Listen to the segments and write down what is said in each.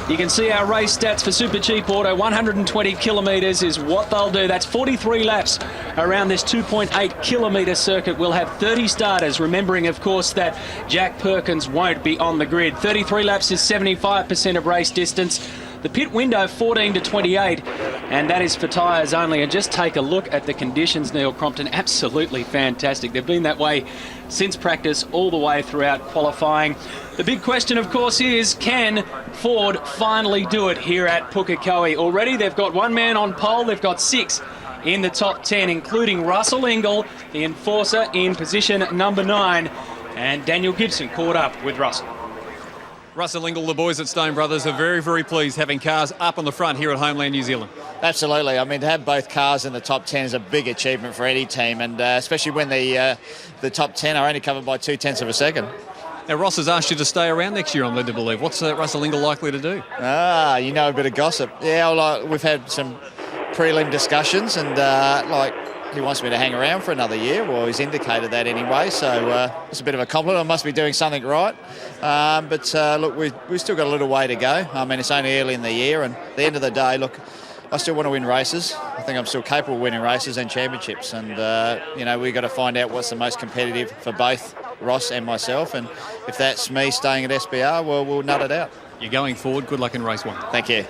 You can see our race stats for Super Cheap Auto. 120 kilometres is what they'll do. That's 43 laps around this 2.8 kilometre circuit. We'll have 30 starters, remembering, of course, that Jack Perkins won't be on the grid. 33 laps is 75% of race distance. The pit window 14 to 28, and that is for tyres only. And just take a look at the conditions, Neil Crompton. Absolutely fantastic. They've been that way since practice all the way throughout qualifying. The big question, of course, is can Ford finally do it here at Pukekohe? Already they've got one man on pole. They've got 6 in the top 10, including Russell Ingall, the enforcer, in position number 9. And Daniel Gibson caught up with Russell. Russell Ingall, the boys at Stone Brothers are very, very pleased having cars up on the front here at Homeland New Zealand. Absolutely. I mean, to have both cars in the top 10 is a big achievement for any team, and especially when the top 10 are only covered by 0.2 of a second. Now, Ross has asked you to stay around next year, I'm led to believe. What's Russell Ingall likely to do? You know, a bit of gossip. Yeah, well, we've had some prelim discussions, and he wants me to hang around for another year. Well, he's indicated that anyway, so it's a bit of a compliment. I must be doing something right. Look, we've still got a little way to go. I mean, it's only early in the year, and at the end of the day, look, I still want to win races. I think I'm still capable of winning races and championships, and, we've got to find out what's the most competitive for both Ross and myself, and if that's me staying at SBR, well, we'll nut it out. You're going forward. Good luck in race 1. Thank you.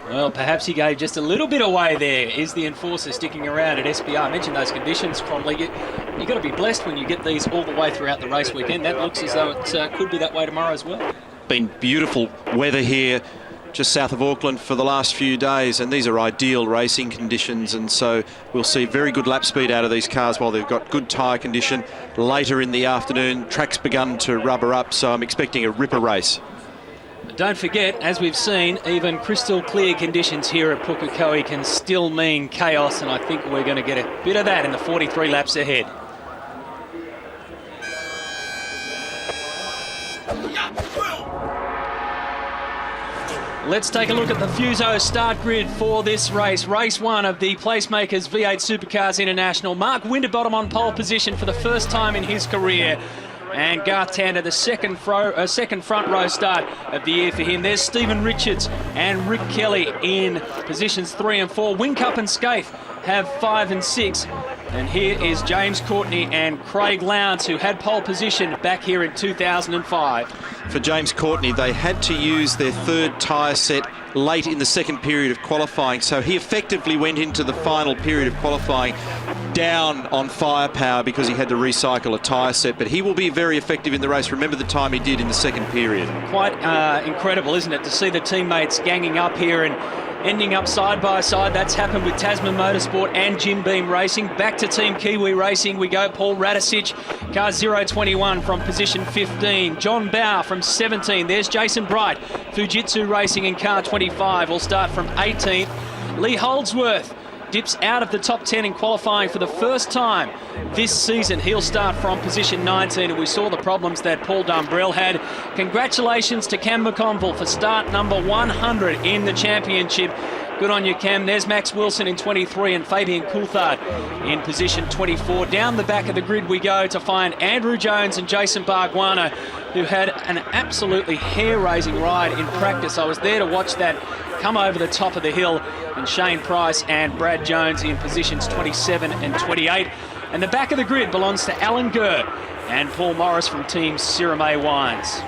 Well, perhaps he gave just a little bit away there. Is the enforcer sticking around at SBR? I mentioned those conditions, Cromley. You've got to be blessed when you get these all the way throughout the race weekend. That looks as though it could be that way tomorrow as well. Been beautiful weather here just south of Auckland for the last few days, and these are ideal racing conditions, and so we'll see very good lap speed out of these cars while they've got good tyre condition. Later in the afternoon, track's begun to rubber up, so I'm expecting a ripper race. Don't forget, as we've seen, even crystal clear conditions here at Pukekohe can still mean chaos, and I think we're going to get a bit of that in the 43 laps ahead. Let's take a look at the Fuso start grid for this race. Race 1 of the Placemakers V8 Supercars International. Mark Winterbottom on pole position for the first time in his career. And Garth Tander, the second front row start of the year for him. There's Stephen Richards and Rick Kelly in positions 3 and 4. Whincup and Scaife have 5 and 6. And here is James Courtney and Craig Lowndes, who had pole position back here in 2005. For James Courtney, they had to use their third tyre set late in the second period of qualifying, so he effectively went into the final period of qualifying down on firepower because he had to recycle a tyre set, but he will be very effective in the race. Remember the time he did in the second period. Quite incredible, isn't it, to see the teammates ganging up here and ending up side by side. That's happened with Tasman Motorsport and Jim Beam Racing. Back to Team Kiwi Racing we go. Paul Radicic, car 021 from position 15. John Bow from 17. There's Jason Bright, Fujitsu Racing in car 25. Will start from 18th. Lee Holdsworth dips out of the top 10 in qualifying for the first time this season. He'll start from position 19, and we saw the problems that Paul Dumbrell had. Congratulations to Cam McConville for start number 100 in the championship. Good on you, Cam. There's Max Wilson in 23 and Fabian Coulthard in position 24. Down the back of the grid we go to find Andrew Jones and Jason Barguana, who had an absolutely hair-raising ride in practice. I was there to watch that come over the top of the hill, and Shane Price and Brad Jones in positions 27 and 28. And the back of the grid belongs to Alan Gurr and Paul Morris from Team Sirame Wines.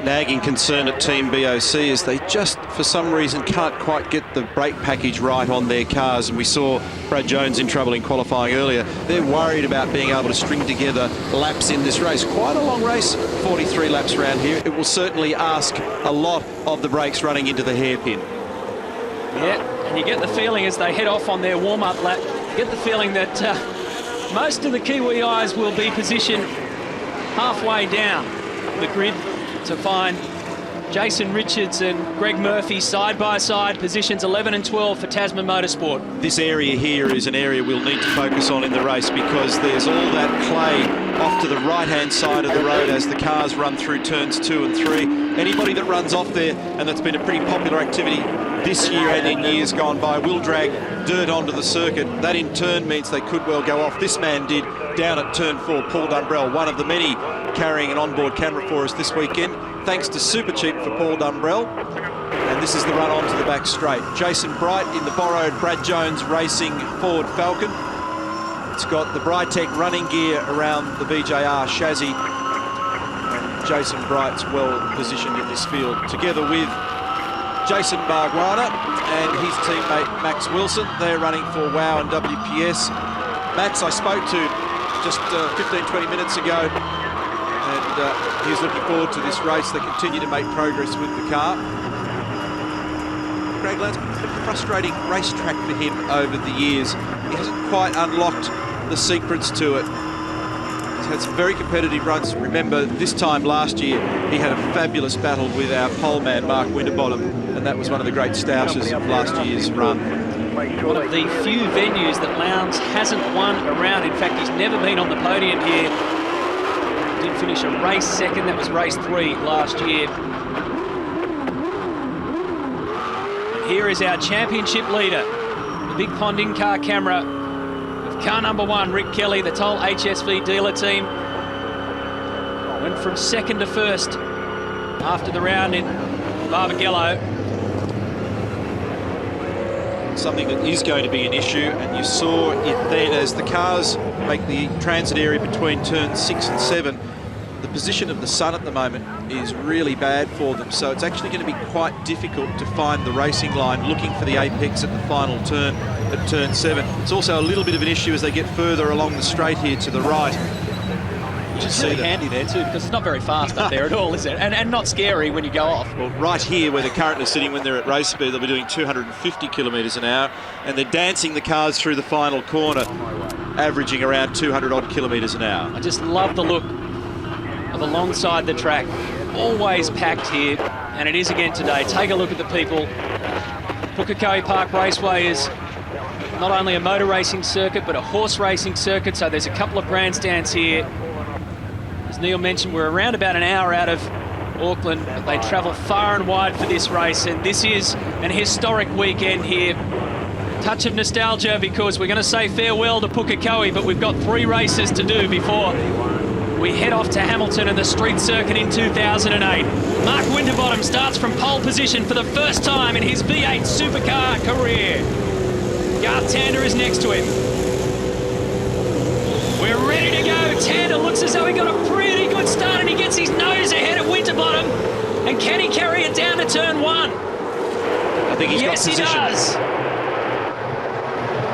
Nagging concern at Team BOC is they just, for some reason, can't quite get the brake package right on their cars, and we saw Brad Jones in trouble in qualifying earlier. They're worried about being able to string together laps in this race. Quite a long race, 43 laps around here. It will certainly ask a lot of the brakes running into the hairpin. Yeah, and you get the feeling as they head off on their warm-up lap, you get the feeling that most of the Kiwi eyes will be positioned halfway down the grid to find Jason Richards and Greg Murphy side by side, positions 11 and 12 for Tasman Motorsport. This area here is an area we'll need to focus on in the race because there's all that clay off to the right-hand side of the road as the cars run through turns 2 and 3. Anybody that runs off there, and that's been a pretty popular activity this year and in years gone by, will drag dirt onto the circuit. That in turn means they could well go off. This man did down at turn 4, Paul Dumbrell, one of the many carrying an onboard camera for us this weekend. thanks to Super Cheap for Paul Dumbrell. And this is the run onto the back straight. Jason Bright in the borrowed Brad Jones Racing Ford Falcon. It's got the Brightech running gear around the BJR chassis. And Jason Bright's well positioned in this field, together with Jason Barguana and his teammate Max Wilson. They're running for WOW and WPS. Max I spoke to just 15-20 minutes ago, and he's looking forward to this race. They continue to make progress with the car. Greg Land's been a frustrating racetrack for him over the years. He hasn't quite unlocked the secrets to it. He's had some very competitive runs. Remember, this time last year, he had a fabulous battle with our pole man, Mark Winterbottom, and that was one of the great stoushes of last year's run. One of the few venues that Lowndes hasn't won around. In fact, he's never been on the podium here. He did finish a race second. That was race 3 last year. And here is our championship leader, the big pond in-car camera of car number 1, Rick Kelly, the Toll HSV dealer team. Went from second to first after the round in Barbagallo. Something that is going to be an issue, and you saw it then as the cars make the transit area between turns 6 and 7. The position of the sun at the moment is really bad for them, so it's actually going to be quite difficult to find the racing line looking for the apex at the final turn at turn 7. It's also a little bit of an issue as they get further along the straight here to the right. Which is really handy there too, because it's not very fast up there at all, is it? And not scary when you go off. Well, right here where they're currently sitting when they're at race speed, they'll be doing 250 kilometres an hour, and they're dancing the cars through the final corner, averaging around 200 odd kilometres an hour. I just love the look of alongside the track. Always packed here, and it is again today. Take a look at the people. Pukekohe Park Raceway is not only a motor racing circuit, but a horse racing circuit, so there's a couple of grandstands here. As Neil mentioned, we're around about an hour out of Auckland, but they travel far and wide for this race, and this is an historic weekend here. Touch of nostalgia, because we're going to say farewell to Pukekohe, but we've got 3 races to do before we head off to Hamilton and the street circuit in 2008. Mark Winterbottom starts from pole position for the first time in his V8 supercar career. Garth Tander is next to him. We're ready to go. Tander looks as though he got a pretty good start, and he gets his nose ahead of Winterbottom. And can he carry it down to turn 1? I think he's got position. Yes, he does.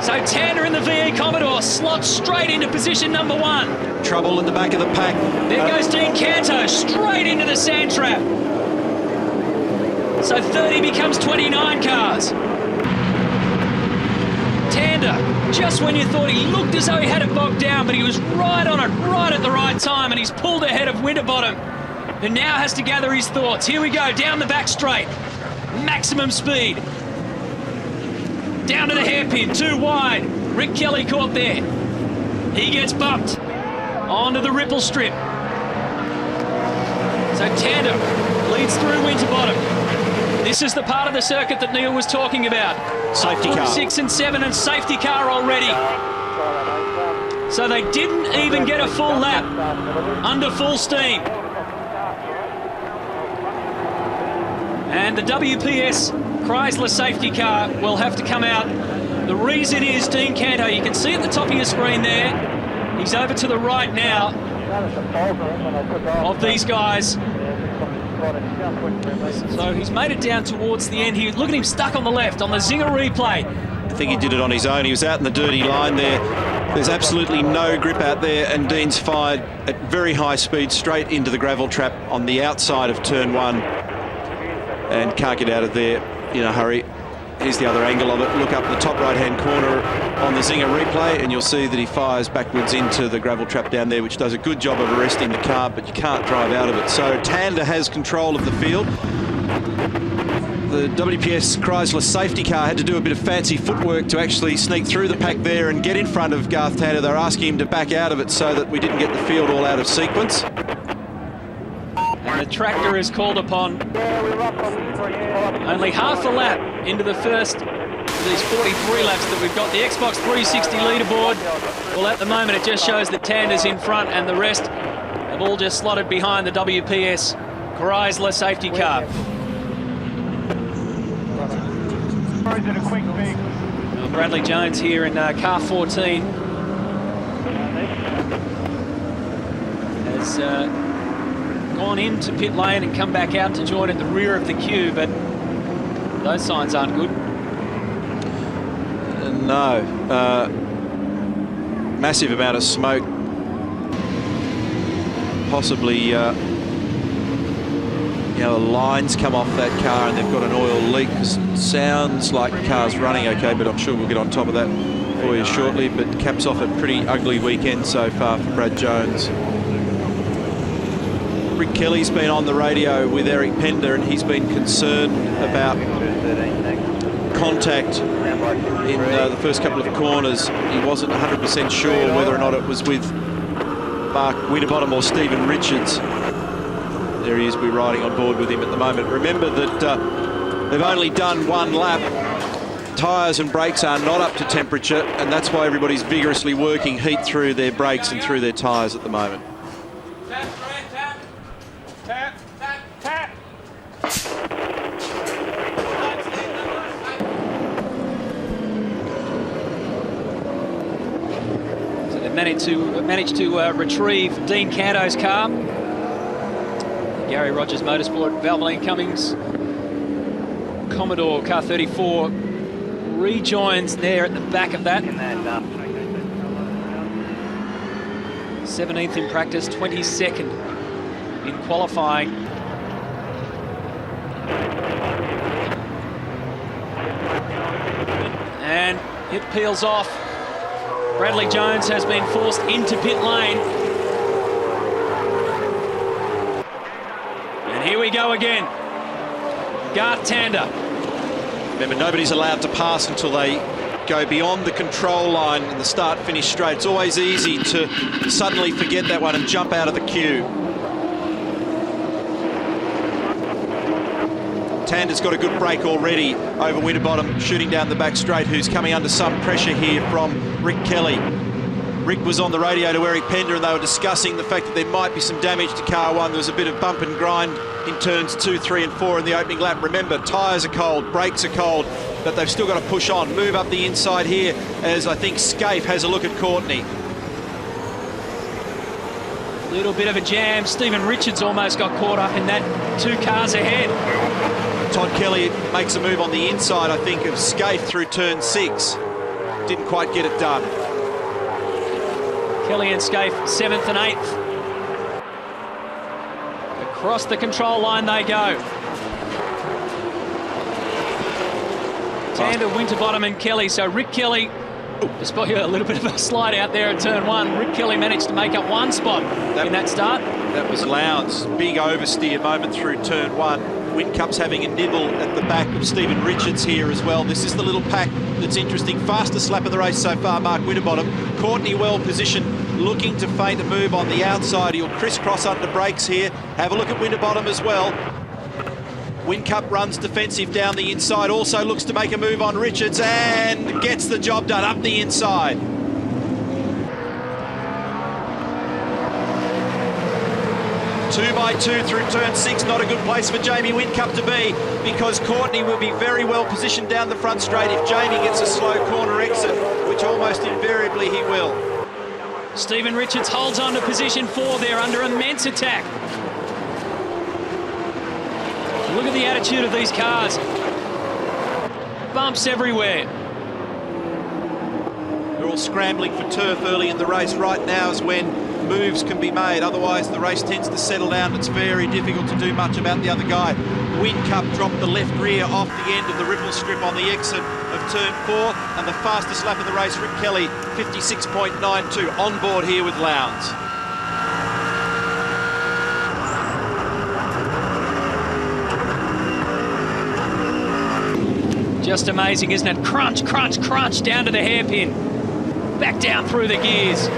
So Tander in the VE Commodore slots straight into position number 1. Trouble in the back of the pack. There goes Dean Canto straight into the sand trap. So 30 becomes 29 cars. Tander, just when you thought he looked as though he had it bogged down, but he was right on it, right at the right time, and he's pulled ahead of Winterbottom, who now has to gather his thoughts. Here we go, down the back straight. Maximum speed. Down to the hairpin, too wide. Rick Kelly caught there. He gets bumped onto the ripple strip. So Tander leads through Winterbottom. This is the part of the circuit that Neil was talking about. Safety car. 6 and 7 and safety car already. So they didn't even get a full lap under full steam. And the WPS Chrysler safety car will have to come out. The reason is Dean Canto. You can see at the top of your screen there. He's over to the right now of these guys. So he's made it down towards the end here. Look at him stuck on the left on the Zinger replay. I think he did it on his own. He was out in the dirty line there. There's absolutely no grip out there, and Dean's fired at very high speed straight into the gravel trap on the outside of turn 1 and can't get out of there in a hurry. Here's the other angle of it. Look up the top right-hand corner on the Zinger replay, and you'll see that he fires backwards into the gravel trap down there, which does a good job of arresting the car, but you can't drive out of it. So Tander has control of the field. The WPS Chrysler safety car had to do a bit of fancy footwork to actually sneak through the pack there and get in front of Garth Tander. They're asking him to back out of it so that we didn't get the field all out of sequence. And the tractor is called upon. Only half a lap into the first of these 43 laps that we've got. The Xbox 360 leaderboard. Well, at the moment, it just shows that Tander's in front and the rest have all just slotted behind the WPS Chrysler safety car. Bradley Jones here in car 14 has gone into pit lane and come back out to join at the rear of the queue, but those signs aren't good. No. Massive amount of smoke. Possibly, the lines come off that car and they've got an oil leak. It sounds like the car's running okay, but I'm sure we'll get on top of that for you shortly. But caps off a pretty ugly weekend so far for Brad Jones. Rick Kelly's been on the radio with Eric Pender and he's been concerned about contact in the first couple of corners. He wasn't 100% sure whether or not it was with Mark Winterbottom or Stephen Richards. There he is, we're riding on board with him at the moment. Remember that they've only done one lap. Tyres and brakes are not up to temperature, and that's why everybody's vigorously working heat through their brakes and through their tyres at the moment. Tap, tap, tap, tap, tap. So they've managed to retrieve Dean Canto's car. Gary Rogers Motorsport, Valvoline Cummings, Commodore car 34 rejoins there at the back of that. 17th in practice, 22nd in qualifying. And it peels off. Bradley Jones has been forced into pit lane. Here we go again. Garth Tander. Remember, nobody's allowed to pass until they go beyond the control line in the start-finish straight. It's always easy to suddenly forget that one and jump out of the queue. Tander's got a good break already over Winterbottom, shooting down the back straight, who's coming under some pressure here from Rick Kelly. Rick was on the radio to Eric Pender and they were discussing the fact that there might be some damage to car 1. There was a bit of bump and grind in turns 2, 3 and 4 in the opening lap. Remember, tyres are cold, brakes are cold, but they've still got to push on. Move up the inside here as I think Scaife has a look at Courtney. Little bit of a jam. Stephen Richards almost got caught up in that, 2 cars ahead. Todd Kelly makes a move on the inside, I think, of Scaife through turn 6. Didn't quite get it done. Kelly and Scaife 7th and 8th. Across the control line they go. Tander, Winterbottom and Kelly. So Rick Kelly, despite a little bit of a slide out there at turn 1, Rick Kelly managed to make up 1 spot in that start. That was Lowndes. Big oversteer moment through turn 1. Whincup's having a nibble at the back of Stephen Richards here as well. This is the little pack that's interesting. Fastest lap of the race so far, Mark Winterbottom. Courtney well positioned, looking to feint a move on the outside. He'll crisscross under brakes here. Have a look at Winterbottom as well. Whincup runs defensive down the inside, also looks to make a move on Richards and gets the job done up the inside. Two by two through turn 6, not a good place for Jamie Whincup to be because Courtney will be very well positioned down the front straight if Jamie gets a slow corner exit, which almost invariably he will. Stephen Richards holds on to position 4 there under immense attack. Look at the attitude of these cars. Bumps everywhere. They're all scrambling for turf early in the race. Right now is when moves can be made, otherwise the race tends to settle down. It's very difficult to do much about the other guy. Whincup dropped the left rear off the end of the ripple strip on the exit of turn 4, and the fastest lap of the race, Rick Kelly, 56.92, on board here with Lowndes. Just amazing, isn't it? Crunch, crunch, crunch down to the hairpin. Back down through the gears.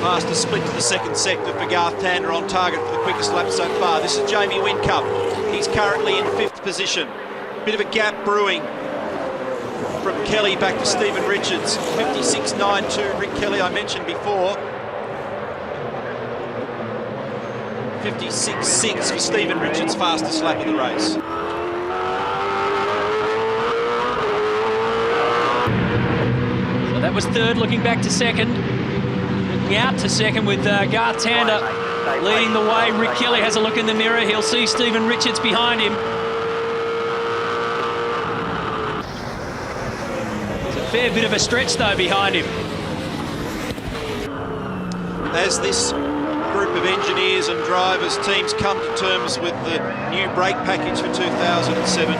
Fastest split to the second sector for Garth Tander, on target for the quickest lap so far. This is Jamie Whincup. He's currently in 5th position. Bit of a gap brewing from Kelly back to Stephen Richards. 56.92, Rick Kelly, I mentioned before. 56.6 for Stephen Richards' fastest lap of the race. So that was third, looking back to second. Looking out to second with Garth Tander leading the way. Rick Kelly has a look in the mirror. He'll see Stephen Richards behind him. There's a fair bit of a stretch though behind him. As this group of engineers and drivers teams come to terms with the new brake package for 2007,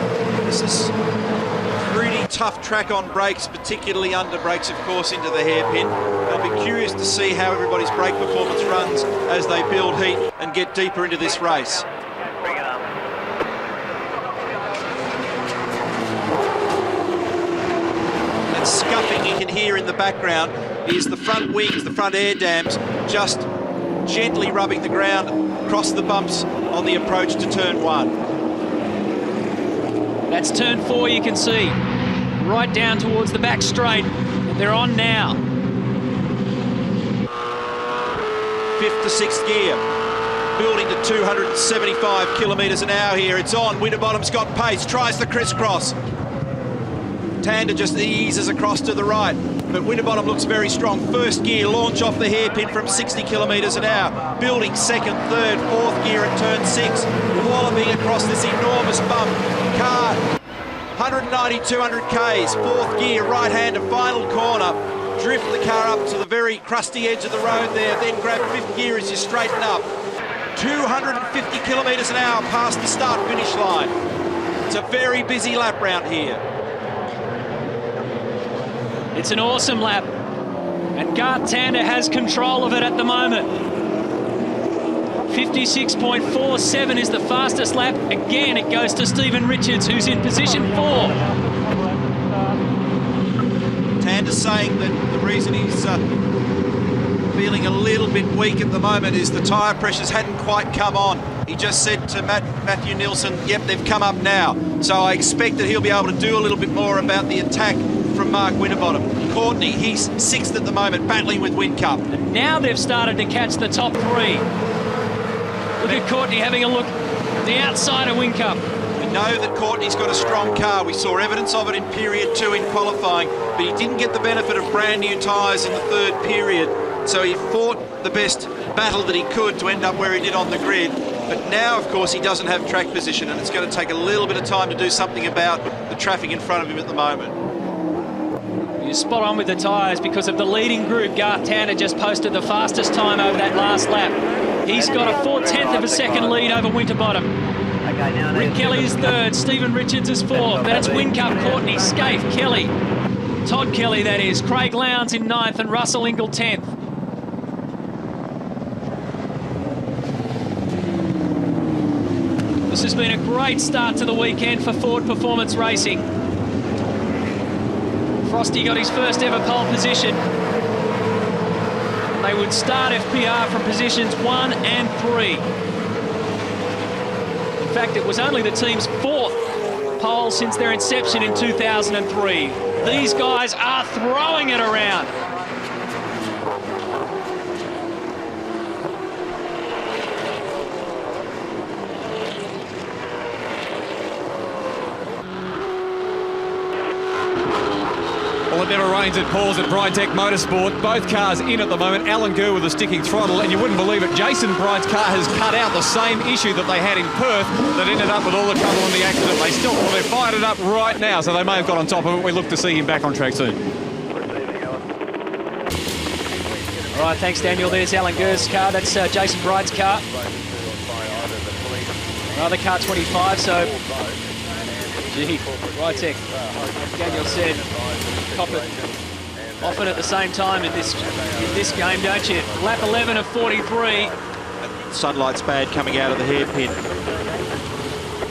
this is a pretty tough track on brakes, particularly under brakes, of course, into the hairpin. I'll be curious to see how everybody's brake performance runs as they build heat and get deeper into this race. That scuffing you can hear in the background is the front wings, the front air dams, just gently rubbing the ground across the bumps on the approach to turn 1. That's turn 4, you can see. Right down towards the back straight. They're on now. 5th to 6th gear. Building to 275 kilometres an hour here. It's on. Winterbottom's got pace. Tries the crisscross. Tander just eases across to the right. But Winterbottom looks very strong. First gear, launch off the hairpin from 60 kilometres an hour. Building second, third, fourth gear at turn 6. Walloping across this enormous bump. Car, 190, 200 Ks. Fourth gear, right-hander, final corner. Drift the car up to the very crusty edge of the road there. Then grab fifth gear as you straighten up. 250 kilometres an hour past the start-finish line. It's a very busy lap round here. It's an awesome lap, and Garth Tander has control of it at the moment. 56.47 is the fastest lap. Again, it goes to Stephen Richards, who's in position 4. Tander's saying that the reason he's feeling a little bit weak at the moment is the tyre pressures hadn't quite come on. He just said to Matthew Nielsen, yep, they've come up now. So I expect that he'll be able to do a little bit more about the attack from Mark Winterbottom. Courtney, he's 6th at the moment, battling with Whincup. And now they've started to catch the top 3. Look at Courtney having a look at the outside of Whincup. We know that Courtney's got a strong car. We saw evidence of it in period 2 in qualifying, but he didn't get the benefit of brand new tyres in the 3rd period. So he fought the best battle that he could to end up where he did on the grid. But now, of course, he doesn't have track position, and it's going to take a little bit of time to do something about the traffic in front of him at the moment. You're spot on with the tyres because of the leading group. Garth Tander just posted the fastest time over that last lap. He's got a 4/10 of a second lead over Winterbottom. Rick Kelly is 3rd, Stephen Richards is 4th. Then it's Whincup, Courtney, Scaife, Kelly. Todd Kelly, that is. Craig Lowndes in 9th and Russell Ingall 10th. This has been a great start to the weekend for Ford Performance Racing. Frosty got his first ever pole position. They would start FPR from positions 1 and 3. In fact, it was only the team's 4th pole since their inception in 2003. These guys are throwing it around. Well, it never rains at Paul's at Brytech Motorsport. Both cars in at the moment. Alan Gurr with a sticking throttle, and you wouldn't believe it, Jason Bright's car has cut out the same issue that they had in Perth that ended up with all the trouble in the accident. They've fired it up right now, so they may have got on top of it. We look to see him back on track soon. All right, thanks, Daniel. There's Alan Gurr's car. That's Jason Bright's car. Another car 25, so... Gee, Brytech, like Daniel said, cop it often at the same time in this game, don't you? Lap 11 of 43. Sunlight's bad coming out of the hairpin.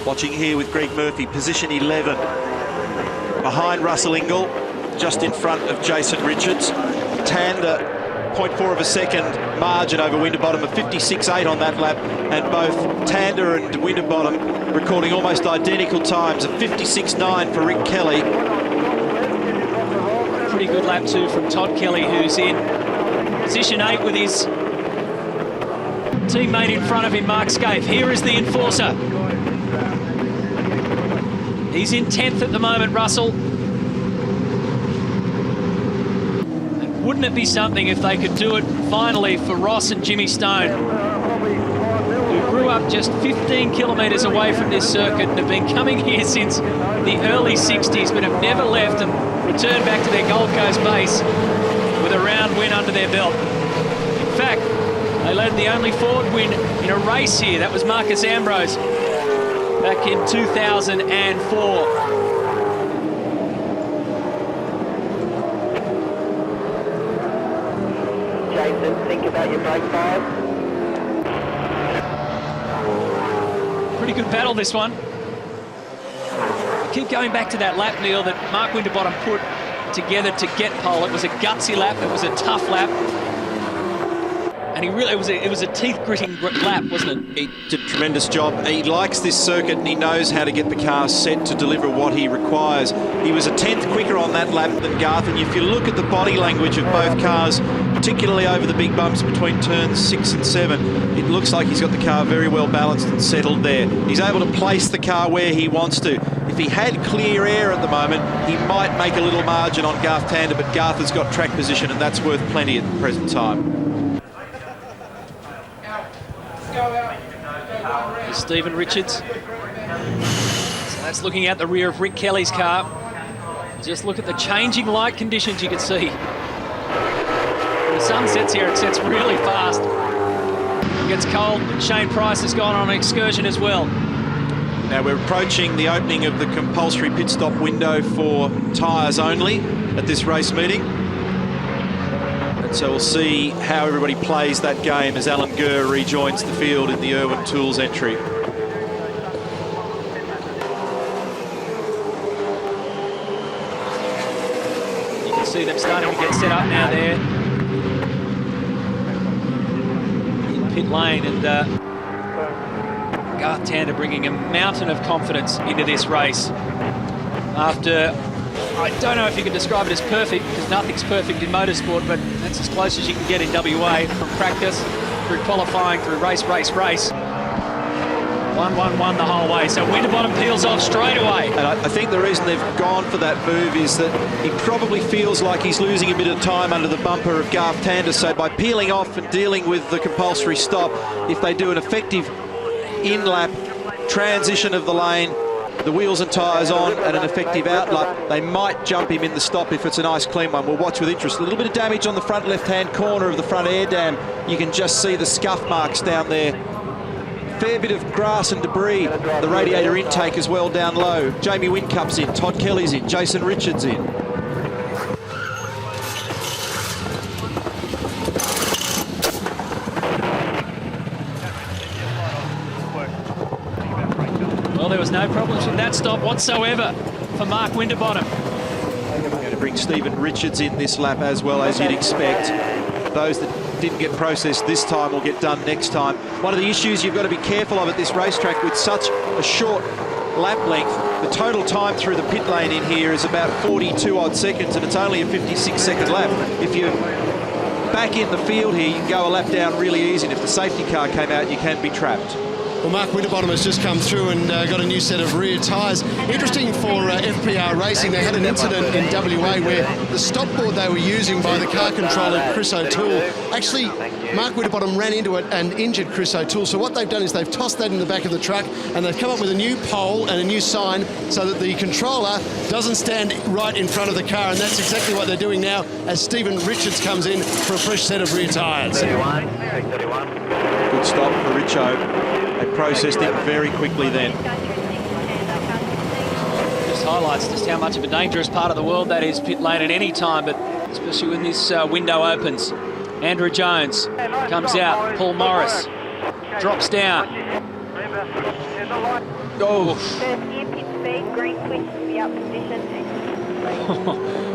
Watching here with Greg Murphy, position 11. Behind Russell Ingall, just in front of Jason Richards. Tander, 0.4 of a second margin over Winterbottom, of 56.8 on that lap, and both Tander and Winterbottom recording almost identical times of 56.9 for Rick Kelly. Pretty good lap 2 from Todd Kelly, who's in position 8 with his teammate in front of him, Mark Scaife. Here is the enforcer. He's in 10th at the moment, Russell. And wouldn't it be something if they could do it finally for Ross and Jimmy Stone, who grew up just 15 kilometres away from this circuit and have been coming here since the early 60s, but have never left and returned back to their Gold Coast base with a round win under their belt. In fact, they led the only Ford win in a race here. That was Marcus Ambrose back in 2004. Jason, think about your brake fires. Pretty good battle, this one. Keep going back to that lap, Neil, that Mark Winterbottom put together to get pole. It was a gutsy lap. It was a tough lap. And he really, it was a teeth-gritting lap, wasn't it? He did a tremendous job. He likes this circuit and he knows how to get the car set to deliver what he requires. He was a 10th quicker on that lap than Garth, and if you look at the body language of both cars, particularly over the big bumps between turns 6 and 7, it looks like he's got the car very well balanced and settled there. He's able to place the car where he wants to. If he had clear air at the moment, he might make a little margin on Garth Tander, but Garth has got track position and that's worth plenty at the present time. Here's Stephen Richards. So that's looking at the rear of Rick Kelly's car. Just look at the changing light conditions you can see. When the sun sets here, it sets really fast. It gets cold. Shane Price has gone on an excursion as well. Now we're approaching the opening of the compulsory pit stop window for tyres only at this race meeting. And so we'll see how everybody plays that game as Alan Gurr rejoins the field in the Irwin Tools entry. You can see them starting to get set up now there in pit lane, and Garth Tander bringing a mountain of confidence into this race. After, I don't know if you can describe it as perfect, because nothing's perfect in motorsport, but that's as close as you can get in WA, from practice through qualifying, through race. 1-1-1 the whole way. So Winterbottom peels off straight away. And I think the reason they've gone for that move is that he probably feels like he's losing a bit of time under the bumper of Garth Tander. So by peeling off and dealing with the compulsory stop, if they do an effective in-lap transition of the lane, the wheels and tyres on, and an effective outlap, they might jump him in the stop if it's a nice clean one. We'll watch with interest. A little bit of damage on the front left-hand corner of the front air dam. You can just see the scuff marks down there. Fair bit of grass and debris. The radiator intake as well down low. Jamie Whincup's in, Todd Kelly's in, Jason Richards in. Well, there was no problems with that stop whatsoever for Mark Winterbottom. Going to bring Stephen Richards in this lap as well, as you'd expect. Those that didn't get processed this time will get done next time. One of the issues you've got to be careful of at this racetrack, with such a short lap length, the total time through the pit lane in here is about 42 odd seconds, and it's only a 56-second lap. If you're back in the field here, you can go a lap down really easy, and if the safety car came out, you can be trapped. Well, Mark Winterbottom has just come through and got a new set of rear tyres. Interesting for FPR Racing, they had an incident in WA where the stop board they were using by the car controller, Chris O'Toole, actually, Mark Winterbottom ran into it and injured Chris O'Toole. So what they've done is they've tossed that in the back of the truck, and they've come up with a new pole and a new sign so that the controller doesn't stand right in front of the car, and that's exactly what they're doing now as Stephen Richards comes in for a fresh set of rear tyres. 31. Good stop for Richo. They processed it very quickly then. Just highlights just how much of a dangerous part of the world that is, pit lane at any time, but especially when this window opens. Andrew Jones comes out. Paul Morris drops down. Oh.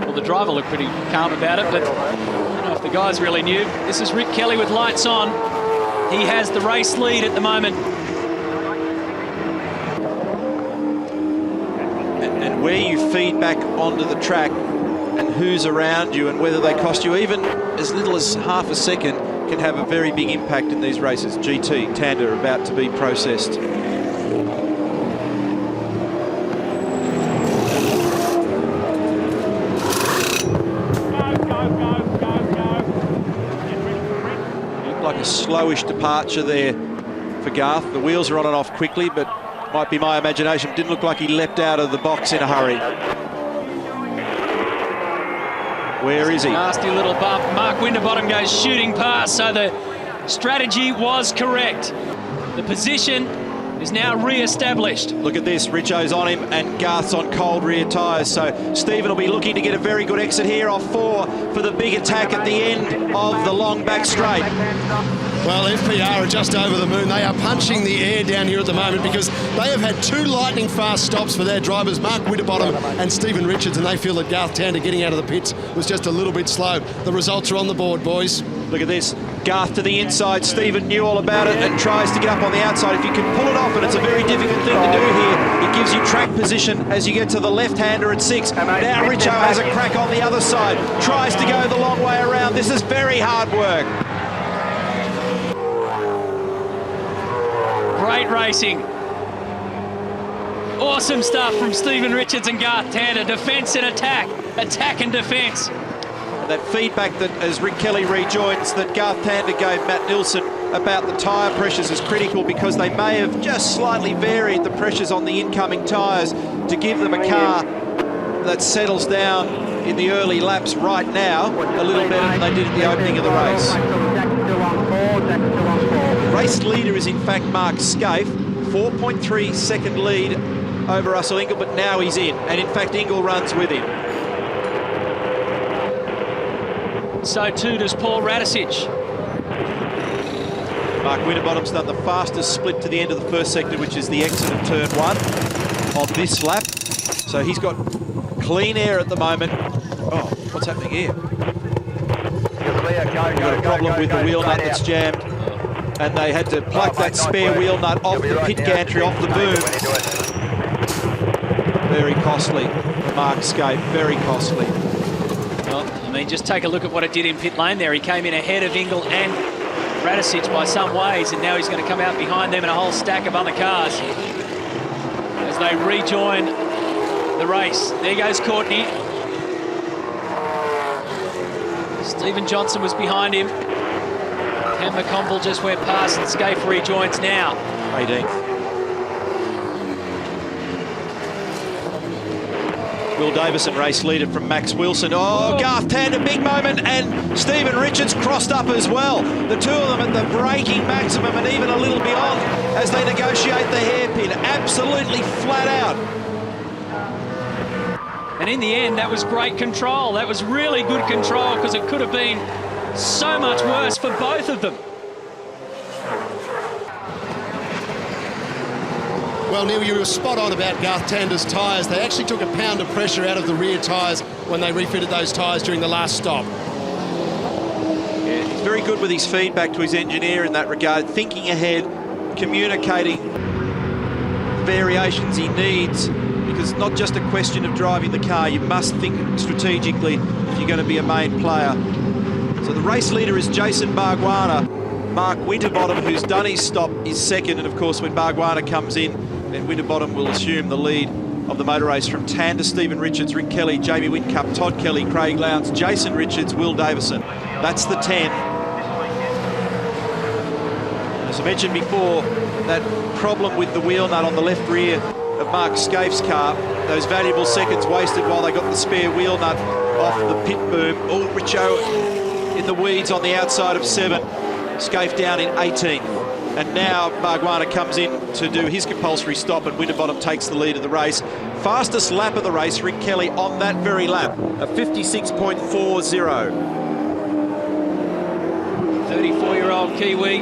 Well, the driver looked pretty calm about it, but I don't know if the guys really knew. This is Rick Kelly with lights on. He has the race lead at the moment. And where you feed back onto the track and who's around you and whether they cost you even as little as half a second can have a very big impact in these races. GT, Tanda about to be processed. Like a slowish departure there for Garth. The wheels are on and off quickly, but might be my imagination. Didn't look like he leapt out of the box in a hurry. Where is he? Nasty little bump. Mark Winterbottom goes shooting past, so the strategy was correct. The position is now re-established. Look at this, Richo's on him and Garth's on cold rear tyres. So Stephen will be looking to get a very good exit here off 4 for the big attack at the end of the long back straight. Well, FPR are just over the moon. They are punching the air down here at the moment because they have had 2 lightning fast stops for their drivers, Mark Winterbottom and Stephen Richards, and they feel that Garth Tander getting out of the pits was just a little bit slow. The results are on the board, boys. Look at this, Garth to the inside. Stephen knew all about it and tries to get up on the outside. If you can pull it off, and it's a very difficult thing to do here, it gives you track position as you get to the left-hander at 6. Now Richo has a crack on the other side, tries to go the long way around. This is very hard work. Great racing. Awesome stuff from Stephen Richards and Garth Tander. Defence and attack. Attack and defence. That feedback that, as Rick Kelly rejoins, that Garth Tander gave Matt Nilsson about the tyre pressures is critical, because they may have just slightly varied the pressures on the incoming tyres to give them a car that settles down in the early laps right now a little better than they did at the opening of the race. Race leader is in fact Mark Scaife, 4.3 second lead over Russell Ingall, but now he's in, and in fact Ingall runs with him. So too does Paul Radisich. Mark Winterbottom's done the fastest split to the end of the first sector, which is the exit of turn 1 on this lap. So he's got clean air at the moment. Oh, what's happening here? We've got a problem with the wheel nut that's jammed, and they had to plug that spare wheel nut off the pit gantry, off the boom. Very costly for Mark Scaife, very costly. Well, I mean, just take a look at what it did in pit lane there. He came in ahead of Ingall and Radisich by some ways, and now he's going to come out behind them in a whole stack of other cars as they rejoin the race. There goes Courtney. Stephen Johnson was behind him. Cam McConville just went past, and Scaife rejoins now. 18th. Will Davison, race leader from Max Wilson. Oh, Garth Tander, big moment, and Stephen Richards crossed up as well. The two of them at the braking maximum and even a little beyond as they negotiate the hairpin. Absolutely flat out. And in the end, that was great control. That was really good control, because it could have been so much worse for both of them. Well, Neil, you were spot on about Garth Tander's tyres. They actually took a pound of pressure out of the rear tyres when they refitted those tyres during the last stop. Yeah, he's very good with his feedback to his engineer in that regard, thinking ahead, communicating variations he needs, because it's not just a question of driving the car. You must think strategically if you're going to be a main player. So the race leader is Jason Bargwanna. Mark Winterbottom, who's done his stop, is second, and of course when Bargwanna comes in, then Winterbottom will assume the lead of the motor race from Tander, Stephen Richards, Rick Kelly, Jamie Whitcup, Todd Kelly, Craig Lowndes, Jason Richards, Will Davison. That's the 10. As I mentioned before, that problem with the wheel nut on the left rear of Mark Scaife's car, those valuable seconds wasted while they got the spare wheel nut off the pit boom. Oh, Richo in the weeds on the outside of 7. Scaife down in 18th. And now Bargwanna comes in to do his compulsory stop, and Winterbottom takes the lead of the race. Fastest lap of the race, Rick Kelly on that very lap, a 56.40. 34-year-old Kiwi,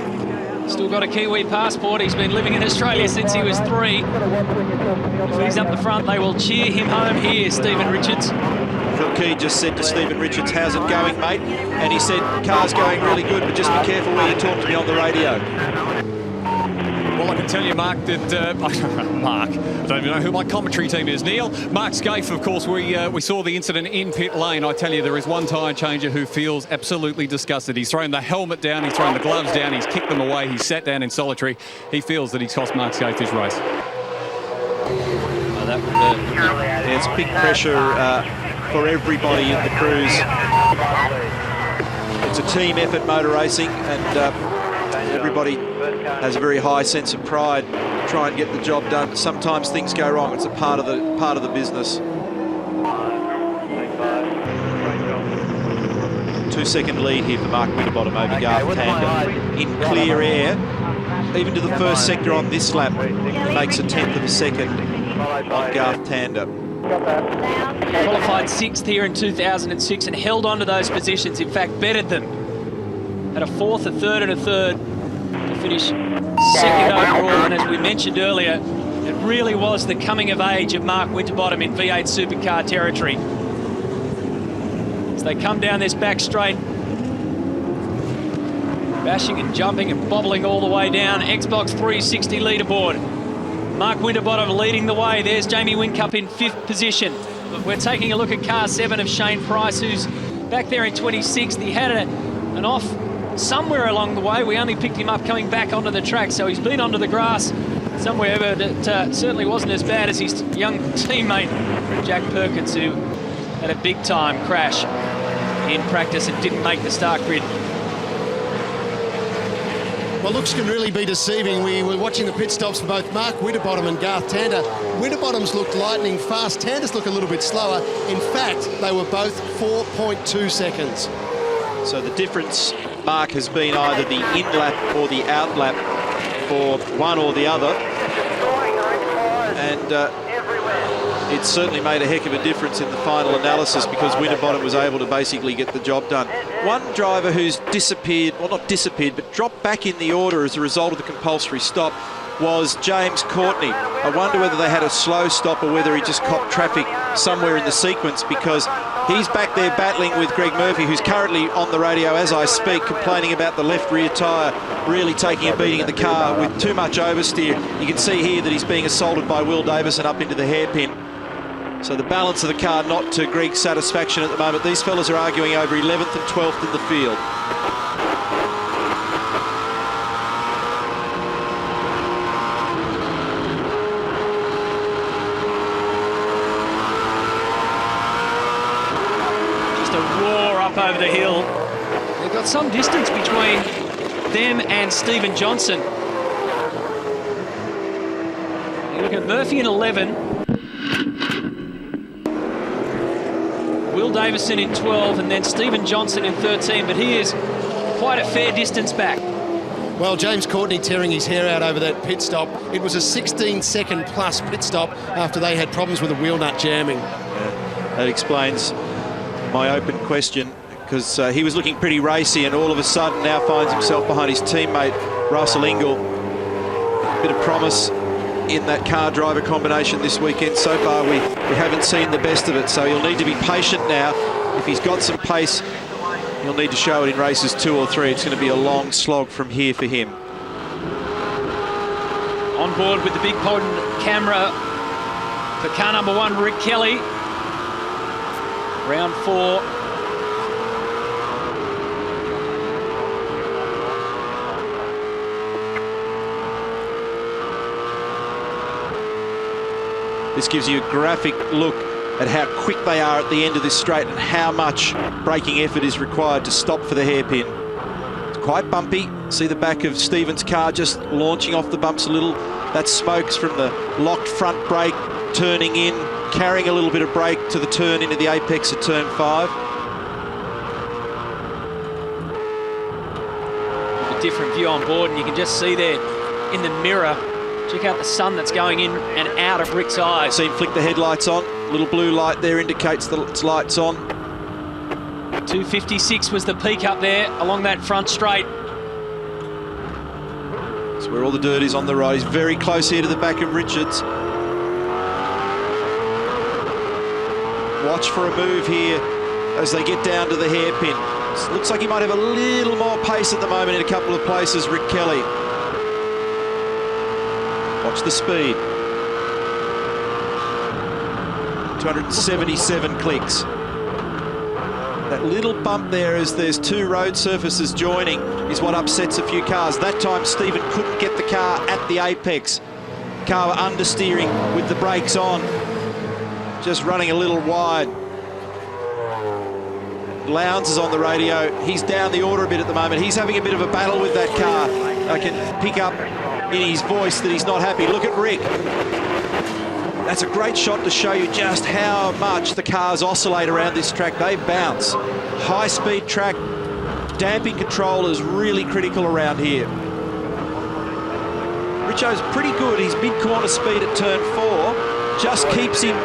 still got a Kiwi passport. He's been living in Australia since he was 3. If he's up the front, they will cheer him home here, Stephen Richards. Phil Key just said to Stephen Richards, "How's it going, mate?" And he said, "Car's going really good, but just be careful where you talk to me on the radio." Well, I can tell you, Mark, that... Mark, I don't even know who my commentary team is. Neil, Mark Scaife, of course, we saw the incident in pit lane. I tell you, there is one tyre changer who feels absolutely disgusted. He's thrown the helmet down, he's thrown the gloves down, he's kicked them away, he's sat down in solitary. He feels that he's cost Mark Scaife his race. Oh, that would Yeah, it's big pressure for everybody in the crews. It's a team effort, motor racing, and everybody has a very high sense of pride to try and get the job done. Sometimes things go wrong. It's a part of the business. 2-second lead here for Mark Winterbottom over Garth Tander in clear air. Even to the first sector on this lap, makes 1/10 of a second on Garth Tander. qualified 6th here in 2006 and held on to those positions, in fact bettered them. Had a 4th, a 3rd and a 3rd to finish 2nd overall, and as we mentioned earlier, it really was the coming of age of Mark Winterbottom in V8 supercar territory. As they come down this back straight, bashing and jumping and bobbling all the way down, Xbox 360 leaderboard. Mark Winterbottom leading the way. There's Jamie Whincup in 5th position. But we're taking a look at car 7 of Shane Price, who's back there in 26th. He had an off somewhere along the way. We only picked him up coming back onto the track, so he's been onto the grass somewhere, but it certainly wasn't as bad as his young teammate Jack Perkins, who had a big time crash in practice and didn't make the start grid. Well, looks can really be deceiving. We were watching the pit stops for both Mark Winterbottom and Garth Tander. Winterbottom's looked lightning fast. Tander's look a little bit slower. In fact, they were both 4.2 seconds. So the difference, Mark, has been either the in-lap or the out-lap for one or the other. And it certainly made a heck of a difference in the final analysis, because Winterbottom was able to basically get the job done. One driver who's disappeared, well, not disappeared, but dropped back in the order as a result of the compulsory stop was James Courtney. I wonder whether they had a slow stop or whether he just copped traffic somewhere in the sequence, because he's back there battling with Greg Murphy, who's currently on the radio as I speak, complaining about the left rear tyre really taking a beating in the car with too much oversteer. You can see here that he's being assaulted by Will Davison up into the hairpin. So the balance of the car not to Greg's satisfaction at the moment. These fellas are arguing over 11th and 12th in the field. Just a roar up over the hill. They've got some distance between them and Stephen Johnson. You look at Murphy in 11. Will Davison in 12, and then Stephen Johnson in 13, but he is quite a fair distance back. Well, James Courtney tearing his hair out over that pit stop. It was a 16-second plus pit stop after they had problems with a wheel nut jamming. Yeah, that explains my open question, because he was looking pretty racy, and all of a sudden now finds himself behind his teammate Russell Ingall. Bit of promise in that car driver combination this weekend. So far we haven't seen the best of it, so he'll need to be patient now. If he's got some pace, he'll need to show it in races 2 or 3. It's going to be a long slog from here for him. On board with the big pod camera for car number 1, Rick Kelly. Round 4. This gives you a graphic look at how quick they are at the end of this straight and how much braking effort is required to stop for the hairpin. It's quite bumpy. See the back of Stephen's car just launching off the bumps a little. That smoke's from the locked front brake, turning in, carrying a little bit of brake to the turn into the apex of turn 5. A different view on board, and you can just see there in the mirror, check out the sun that's going in and out of Rick's eyes. See him flick the headlights on. Little blue light there indicates that its light's on. 256 was the peak up there along that front straight. That's where all the dirt is on the right. He's very close here to the back of Richards. Watch for a move here as they get down to the hairpin. Looks like he might have a little more pace at the moment in a couple of places, Rick Kelly. Watch the speed. 277 clicks. That little bump there as there's two road surfaces joining is what upsets a few cars. That time Stephen couldn't get the car at the apex. Car understeering with the brakes on. Just running a little wide. Lowndes is on the radio. He's down the order a bit at the moment. He's having a bit of a battle with that car. I can pick up in his voice that he's not happy. Look at Rick. That's a great shot to show you just how much the cars oscillate around this track. They bounce. High-speed track. Damping control is really critical around here. Richo's pretty good. His mid-corner speed at turn 4 just keeps him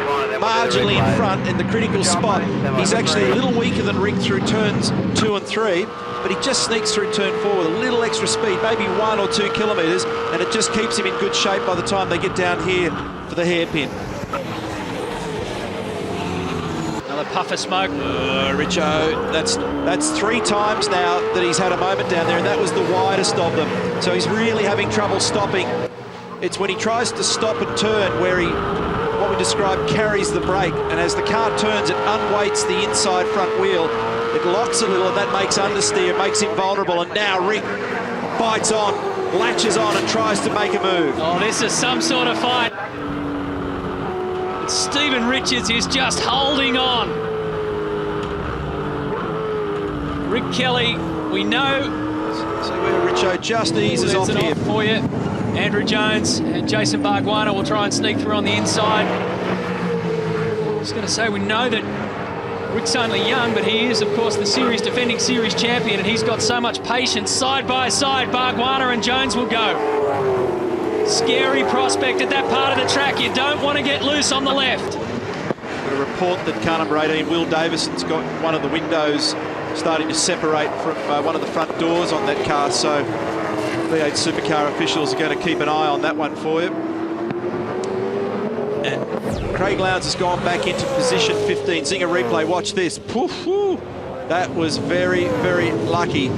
marginally in front in the critical spot. He's actually a little weaker than Rick through turns 2 and 3, but he just sneaks through turn 4 with a little extra speed, maybe 1 or 2 kilometres, and it just keeps him in good shape by the time they get down here for the hairpin. Another puff of smoke. Richo, that's 3 times now that he's had a moment down there, and that was the widest of them. So he's really having trouble stopping. It's when he tries to stop and turn where he, what we describe, carries the brake, and as the car turns, it unweights the inside front wheel. It locks a little, and that makes understeer, makes him vulnerable, and now Rick bites on, latches on, and tries to make a move. Oh, this is some sort of fight. Stephen Richards is just holding on. Rick Kelly, we know. See where Richo just eases off here. For you. Andrew Jones and Jason Bargwanna will try and sneak through on the inside. I was going to say, we know that Rick's only young, but he is, of course, the defending series champion, and he's got so much patience. Side by side, Bargwanna and Jones will go. Scary prospect at that part of the track. You don't want to get loose on the left. A report that car number 18, Will Davison's got one of the windows starting to separate from one of the front doors on that car, so V8 Supercar officials are going to keep an eye on that one for you. And Craig Lowndes has gone back into position 15. Zinger replay, watch this. Poof, woo. That was very, very lucky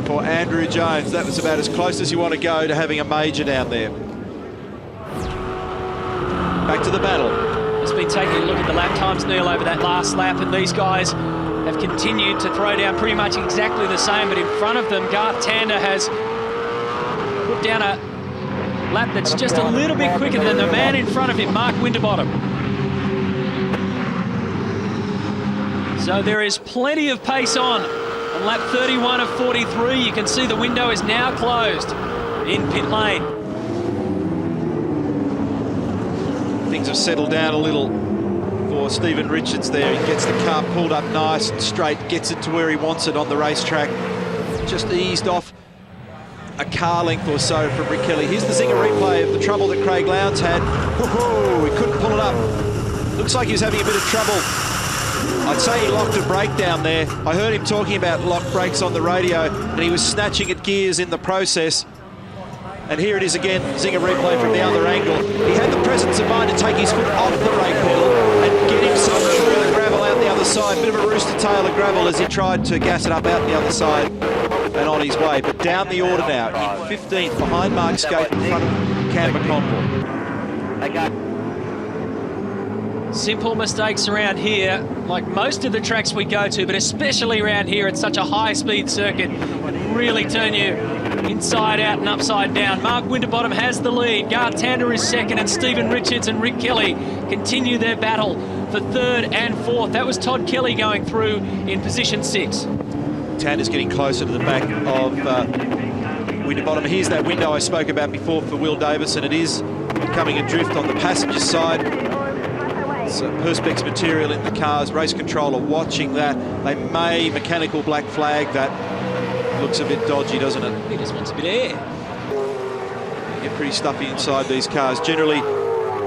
for Andrew Jones. That was about as close as you want to go to having a major down there. Back to the battle. Just been taking a look at the lap times, Neil, over that last lap, and these guys have continued to throw down pretty much exactly the same, but in front of them, Garth Tander has put down a lap that's just a little bit quicker than the man in front of him, Mark Winterbottom. So there is plenty of pace on lap 31 of 43. You can see the window is now closed in pit lane. Things have settled down a little for Stephen Richards there. He gets the car pulled up nice and straight, gets it to where he wants it on the racetrack. Just eased off a car length or so from Rick Kelly. Here's the Zinger replay of the trouble that Craig Lowndes had. Woohoo, he couldn't pull it up. Looks like he was having a bit of trouble. I'd say he locked a brake down there. I heard him talking about locked brakes on the radio, and he was snatching at gears in the process. And here it is again, Zinger replay from the other angle. He had the presence of mind to take his foot off the brake pedal and get himself through the gravel out the other side. Bit of a rooster tail of gravel as he tried to gas it up out the other side and on his way. But down the order now, in 15th, behind Mark Skate, in front of Cam McConville. Simple mistakes around here, like most of the tracks we go to, but especially around here, it's such a high-speed circuit, can really turn you inside out and upside down. Mark Winterbottom has the lead. Garth Tander is second, and Stephen Richards and Rick Kelly continue their battle for third and fourth. That was Todd Kelly going through in position 6. Tander's getting closer to the back of Winterbottom. Here's that window I spoke about before for Will Davison. It is coming adrift on the passenger side. So Perspex material in the cars, race controller watching that. They may mechanical black flag that. Looks a bit dodgy, doesn't it? He just wants a bit of air. They get pretty stuffy inside these cars. Generally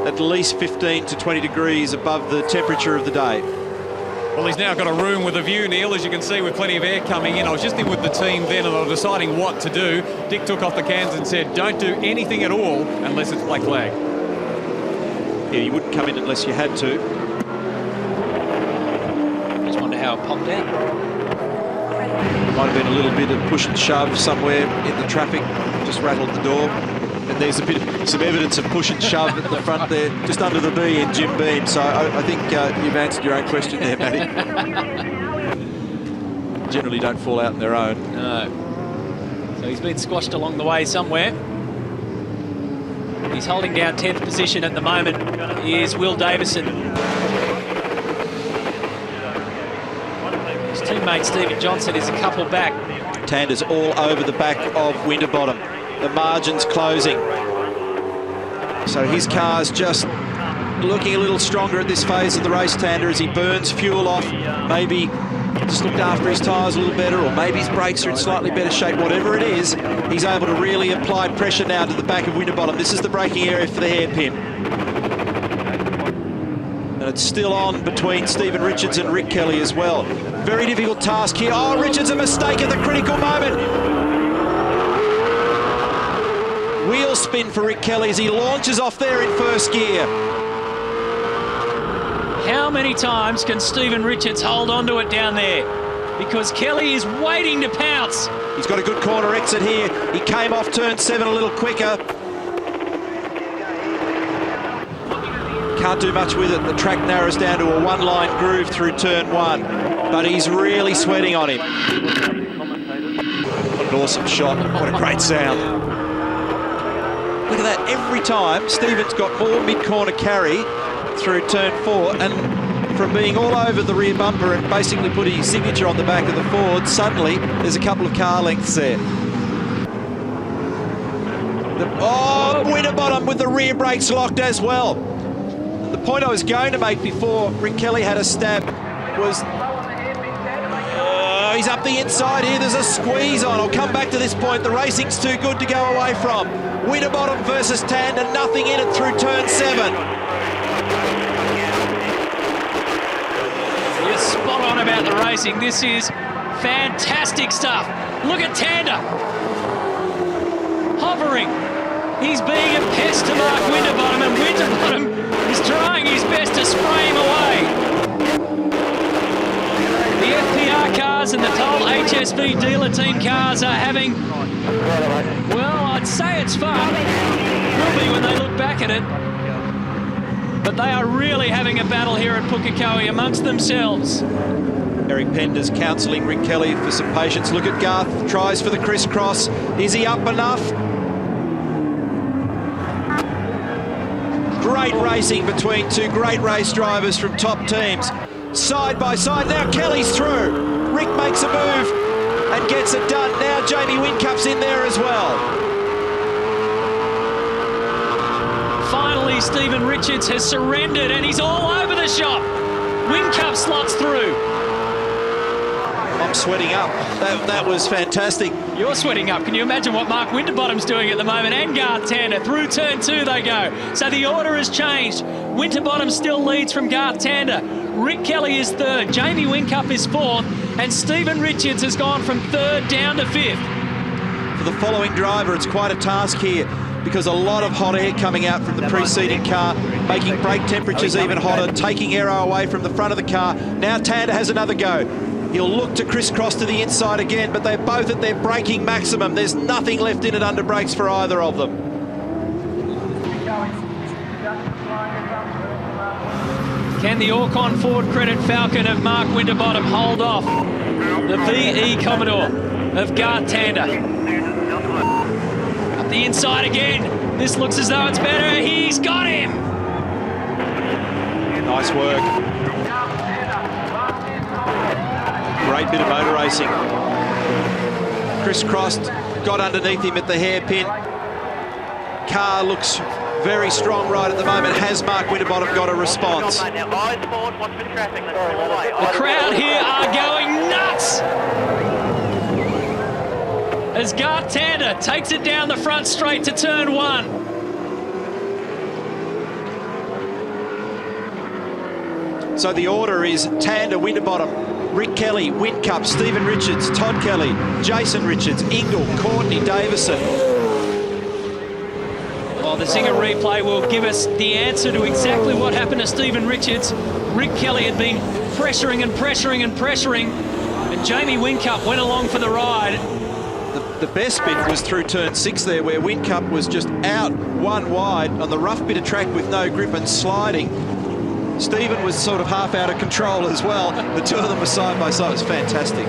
at least 15 to 20 degrees above the temperature of the day. Well, he's now got a room with a view, Neil, as you can see, with plenty of air coming in. I was just in with the team then, and they were deciding what to do. Dick took off the cans and said, don't do anything at all unless it's black flag. Yeah, you wouldn't come in unless you had to. Just wonder how it popped out. Might have been a little bit of push and shove somewhere in the traffic, just rattled the door. And there's some evidence of push and shove at the front there, just under the B in Jim Beam. So I think you've answered your own question there, Matty. Generally don't fall out on their own. No. So he's been squashed along the way somewhere. He's holding down 10th position at the moment. Here's Will Davison. His teammate Stephen Johnson is a couple back. Tander's all over the back of Winterbottom. The margin's closing. So his car's just looking a little stronger at this phase of the race, Tander, as he burns fuel off. Maybe just looked after his tyres a little better, or maybe his brakes are in slightly better shape. Whatever it is, he's able to really apply pressure now to the back of Winterbottom. This is the braking area for the hairpin. And it's still on between Stephen Richards and Rick Kelly as well. Very difficult task here. Oh, Richards, a mistake at the critical moment. Wheel spin for Rick Kelly as he launches off there in first gear. How many times can Stephen Richards hold on to it down there? Because Kelly is waiting to pounce. He's got a good corner exit here. He came off turn 7 a little quicker. Can't do much with it. The track narrows down to a one-line groove through turn 1. But he's really sweating on him. What an awesome shot. What a great sound. Look at that. Every time, Stephen's got more mid-corner carry through turn 4, and from being all over the rear bumper and basically putting his signature on the back of the Ford, suddenly there's a couple of car lengths there. Winterbottom with the rear brakes locked as well. The point I was going to make before Rick Kelly had a stab was he's up the inside here. There's a squeeze on. I'll come back to this point. The racing's too good to go away from. Winterbottom versus Tander, nothing in it through turn 7. You're spot on about the racing. This is fantastic stuff. Look at Tander. Hovering. He's being a pest to Mark Winterbottom, and Winterbottom is trying his best to spray him away. The FPR cars and the Toll HSV dealer team cars are having, well, I'd say it's fun. Will be when they look back at it. But they are really having a battle here at Pukekohe amongst themselves. Eric Pender's counselling Rick Kelly for some patience. Look at Garth, tries for the crisscross. Is he up enough? Great racing between two great race drivers from top teams. Side by side, now Kelly's through. Rick makes a move and gets it done. Now Jamie Whincup's in there as well. Finally, Stephen Richards has surrendered and he's all over the shop. Whincup slots through. I'm sweating up. That was fantastic. You're sweating up. Can you imagine what Mark Winterbottom's doing at the moment? And Garth Tander. Through turn 2 they go. So the order has changed. Winterbottom still leads from Garth Tander. Rick Kelly is 3rd. Jamie Whincup is 4th. And Stephen Richards has gone from 3rd down to 5th. For the following driver, it's quite a task here, because a lot of hot air coming out from the preceding car, making brake temperatures even hotter, taking aero away from the front of the car. Now Tander has another go. He'll look to crisscross to the inside again, but they're both at their braking maximum. There's nothing left in it under brakes for either of them. Can the Orcon Ford Credit Falcon of Mark Winterbottom hold off the VE Commodore of Garth Tander? Up the inside again. This looks as though it's better. He's got him. Nice work. Great bit of motor racing. Crisscrossed, got underneath him at the hairpin. Car looks very strong right at the moment. Has Mark Winterbottom got a response? The crowd here are going nuts as Garth Tander takes it down the front straight to turn 1. So the order is Tander, Winterbottom, Rick Kelly, Whincup, Stephen Richards, Todd Kelly, Jason Richards, Ingle, Courtney Davison. Well, the Zinger replay will give us the answer to exactly what happened to Stephen Richards. Rick Kelly had been pressuring and pressuring and pressuring, and Jamie Whincup went along for the ride. The best bit was through turn 6 there, where Whincup was just out one wide on the rough bit of track with no grip and sliding. Stephen was sort of half out of control as well. The two of them were side by side. It was fantastic.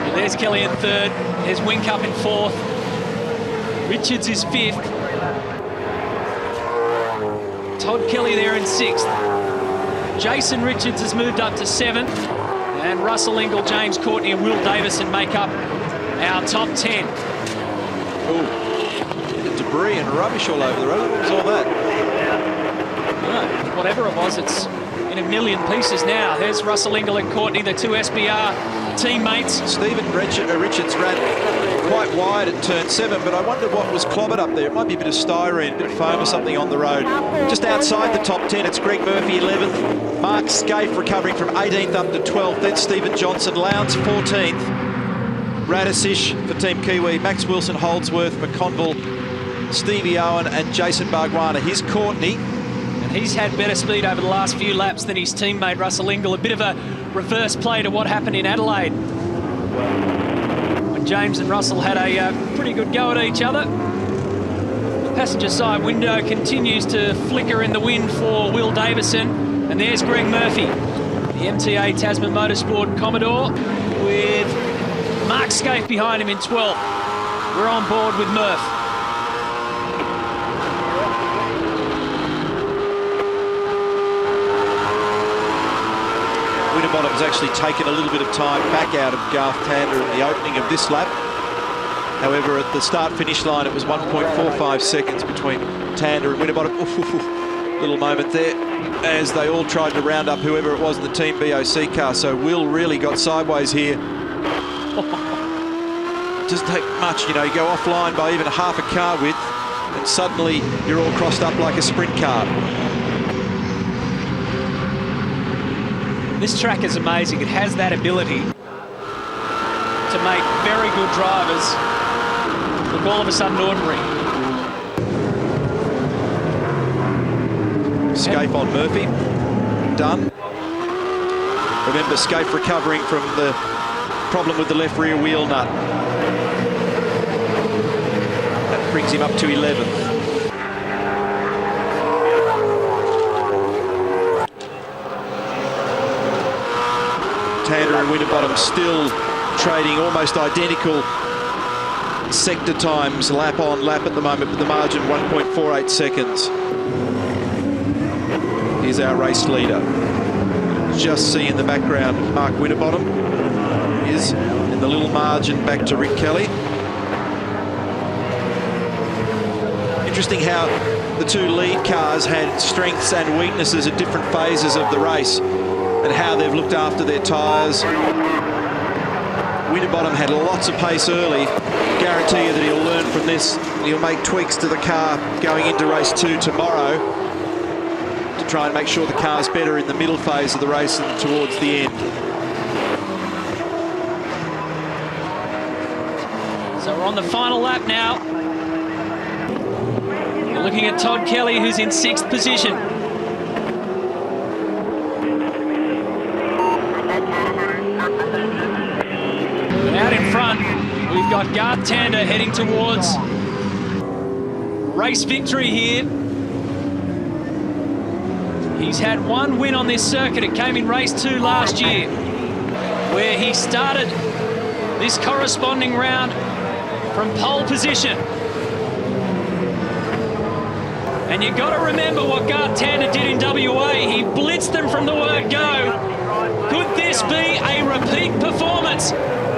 Well, there's Kelly in third. There's Whincup in fourth. Richards is fifth. Todd Kelly there in sixth. Jason Richards has moved up to seventh. And Russell Ingall, James Courtney and Will Davison make up our top 10. Ooh. Debris and rubbish all over the road. What was all that? Whatever it was, it's in a million pieces now. There's Russell Ingall and Courtney, the two SBR teammates. Stephen Richards ran quite wide at turn 7, but I wondered what was clobbered up there. It might be a bit of styrene, a bit of foam or something on the road. Just outside the top 10, it's Greg Murphy 11th, Mark Scaife recovering from 18th up to 12th, then Stephen Johnson, Lowndes 14th, Radisish for Team Kiwi, Max Wilson, Holdsworth, McConville, Stevie Owen and Jason Bargwanna. Here's Courtney. And he's had better speed over the last few laps than his teammate Russell Ingall. A bit of a reverse play to what happened in Adelaide, when James and Russell had a pretty good go at each other. The passenger side window continues to flicker in the wind for Will Davison. And there's Greg Murphy, the MTA Tasman Motorsport Commodore, with Mark Scaife behind him in 12th. We're on board with Murph. Winterbottom's actually taken a little bit of time back out of Garth Tander in the opening of this lap. However, at the start-finish line, it was 1.45 seconds between Tander and Winterbottom. Little moment there as they all tried to round up whoever it was in the Team BOC car. So Will really got sideways here. Doesn't take much, you know, you go offline by even half a car width and suddenly you're all crossed up like a sprint car. This track is amazing. It has that ability to make very good drivers look all of a sudden ordinary. Scaife on Murphy. Done. Remember, Scaife recovering from the problem with the left rear wheel nut. That brings him up to 11th. Tander and Winterbottom still trading almost identical sector times, lap on lap at the moment, but the margin 1.48 seconds. Here's our race leader. Just see in the background Mark Winterbottom is in the little margin back to Rick Kelly. Interesting how the two lead cars had strengths and weaknesses at different phases of the race, and how they've looked after their tyres. Winterbottom had lots of pace early. Guarantee you that he'll learn from this. He'll make tweaks to the car going into race 2 tomorrow to try and make sure the car's better in the middle phase of the race and towards the end. So we're on the final lap now. You're looking at Todd Kelly, who's in 6th position. Out in front, we've got Garth Tander heading towards race victory here. He's had one win on this circuit. It came in race 2 last year, where he started this corresponding round from pole position. And you've got to remember what Garth Tander did in WA. He blitzed them from the word go. Could this be a repeat performance?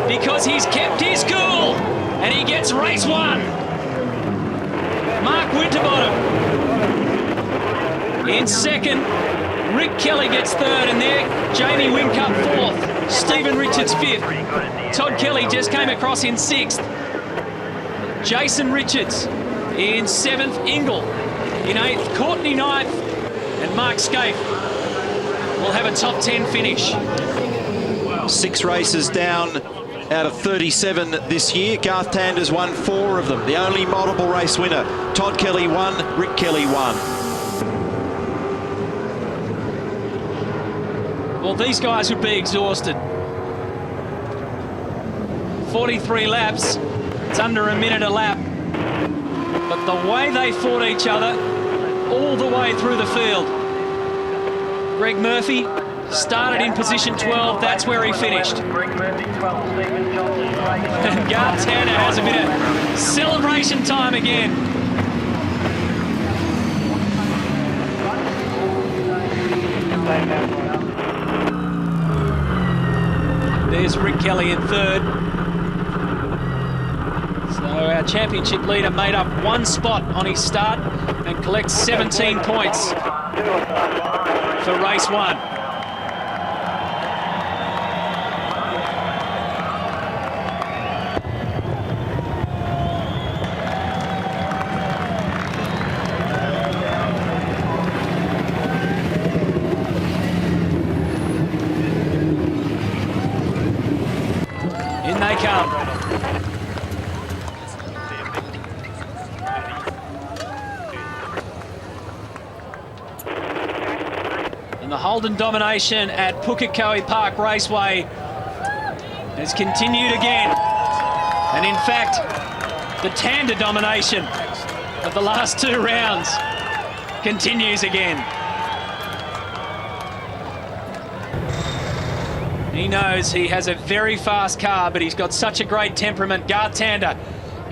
Because he's kept his cool and he gets race 1. Mark Winterbottom in 2nd. Rick Kelly gets 3rd, and there Jamie Whincup 4th. Stephen Richards 5th. Todd Kelly just came across in 6th. Jason Richards in 7th. Ingall in 8th. Courtney 9th. And Mark Scaife will have a top 10 finish. 6 races down out of 37 this year. Garth Tander's won 4 of them. The only multiple race winner. Todd Kelly 1, Rick Kelly 1. Well, these guys would be exhausted. 43 laps. It's under a minute a lap. But the way they fought each other all the way through the field. Greg Murphy started in position 12. That's where he finished. And Garth Tander has a bit of celebration time again. There's Rick Kelly in third. So our championship leader made up one spot on his start and collects 17 points for race 1. In they come. And the Holden domination at Pukekohe Park Raceway has continued again. And in fact, the Tander domination of the last 2 rounds continues again. He knows he has a very fast car, but he's got such a great temperament. Garth Tander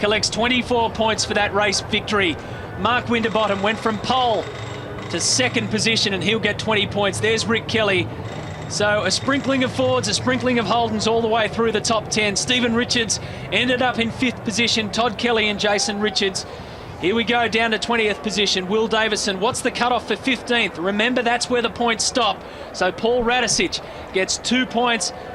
collects 24 points for that race victory. Mark Winterbottom went from pole to second position, and he'll get 20 points. There's Rick Kelly. So a sprinkling of Fords, a sprinkling of Holdens all the way through the top 10. Stephen Richards ended up in 5th position. Todd Kelly and Jason Richards. Here we go down to 20th position. Will Davison, what's the cutoff for 15th? Remember, that's where the points stop. So Paul Radisich gets 2 points